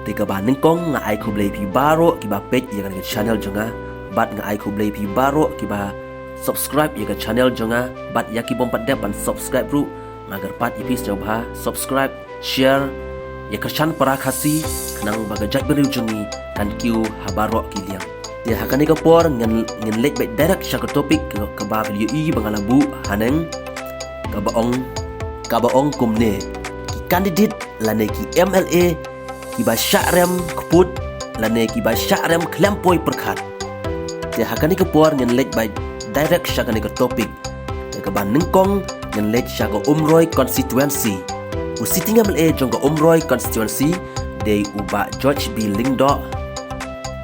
Teka ba ningkong nga ai ku blay pi baro ki ba page ya kan channel jonga bat nga ai ku blay pi baro ki ba subscribe ya kan channel jonga bat ya ki bom pat pan subscribe ru ngagar pat ipis jong ba subscribe share ya kerchan para khasi kanang baga jat beriu jongi kan kiu habaro ki liang ya hakani ka por ngen lek baik direct syak topik ke ba video i bangalabu haneng ka baong kumne ki candidate lane ki MLA ki ba syakrem keput lane ki ba syakrem klempoi perkhat ya hakani ka por ngen lek baik direct syak ka topik ke ba ningkong ngen lek syak umroi constituency u sitting MLA jong ka umroi constituency de uba George B Lingdo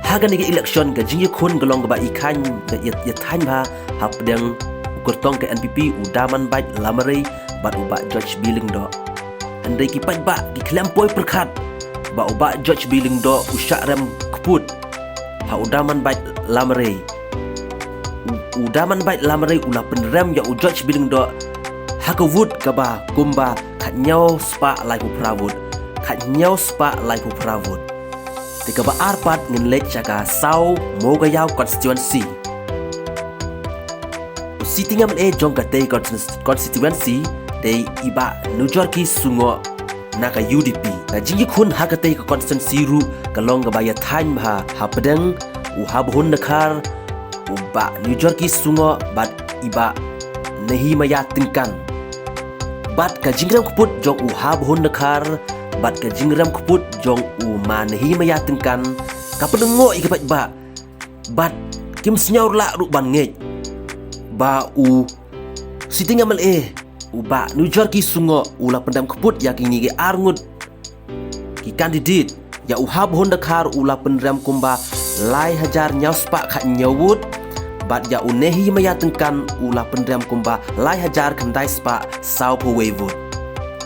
hagan ni election ga jingi khun galong ba ikhan ga ya than ba hapdeng kurtong ke NPP udaman bait lamare bat uba George B Lingdo andai ki pat ba ki klempoi perkhat ba uba George B Lingdo usyakrem keput ha udaman bait lamare udaman bait lamare ulah penrem ya u George B Lingdo hakawut ka ba kumba khat nyau spa lai pu pravut khat nyau spa lai pu pravut tika ba arpat ngin lek chaka sau mogayau constituency sitting MLA jong ka te constituency de iba nujorki sungo naka UDP na jingi khun ha ka te ka constituency ru kalong ga baya thain bha ha pedeng u ha bhun nakhar u ba nujorki sungo bat iba nahi maya tingkan bat ka jingram kuput jong u ha bhun nakhar bat ka jingram kuput jong u ma nahi maya tingkan ka pedengo i ka ba bat kim snyaur la ru ban ngej ba u sitting MLA u ba nujor ki sungo ula pendam keput ya ki ngi arngut ki candidate ya u hab honda khar ula pendam kumba lai hajar nyauspa kha nyawut bat ya u nehi maya tengkan ula pendam kumba lai hajar khandai spa sau po wevut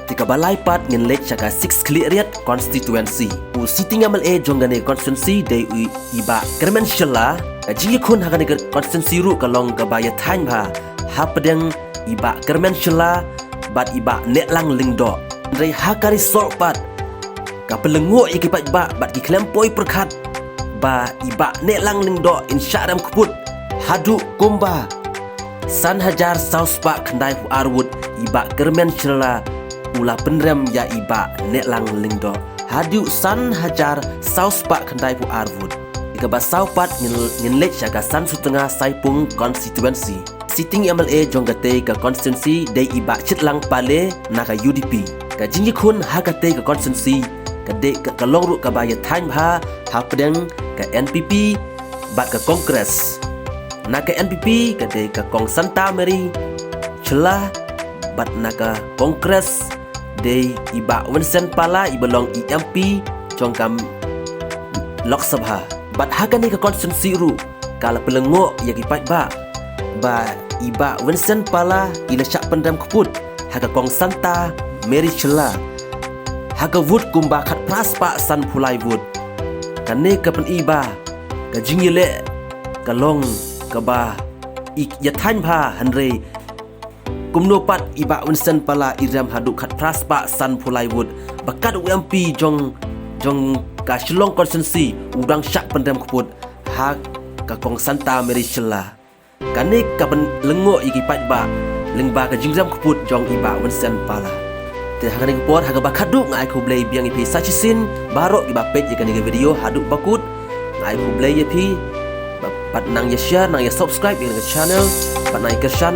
tika balai pat ngin lek chaka 6 cleariat constituency u sitting MLA jongane constituency de u iba kermenshela jingi khun hagane constituency ru kalong gabaya thain bha hapdeng iba kermenshela bat iba neklang lingdo rei hakari sorpat ka pelengo ikipat ba bat ki klempoi perkhat ba iba neklang lingdo insyaram keput hadu kumba san hajar sauspa khandai pu arwut iba kermenshela ula penrem ya iba neklang lingdo hadu san hajar sauspa khandai pu arwut ika ba saupat ngin lek syaga san sutengah saipung constituency sitting MLA jonggate ka constituency de iba chitlang pale naka UDP ka jingi khun hagate ka constituency ka de ka kalongru ka baya thain bha hapdeng ka NPP bat ka Congress naka NPP ka de ka Kong Santa Mary chela bat naka Congress de iba Winston Pala ibalong EMP jongkam Lok Sabha bat hagani ka constituency ru kala pelengo ya ki pat ba iba Winston Pala ila syak pendam keput haga Kong Santa Mary chela haga wud kumba khat praspa san pulai wud kane ka pen iba ka jingile kalong ka ba ya thain bha hanre kumno pat iba Winston Pala iram hadu khat praspa san pulai wud bakat UMP jong ka Shillong constituency udang syak pendam keput ha ka Kong Santa Mary chela kane ka ben lengo iki pat ba lengba ka jingram keput jong iba Winston Pala te hakani kupor haga bakadu ngai ku blay biang ipi sachisin baro iba page ikani video hadu bakut ngai ku blay ipi pat nang ya share nang ya subscribe ing channel pat nai kershan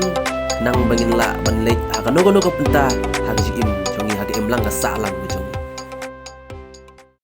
nang bangin la ban lek haga nogo nogo penta haga jim jongi haga imlang ka salang jong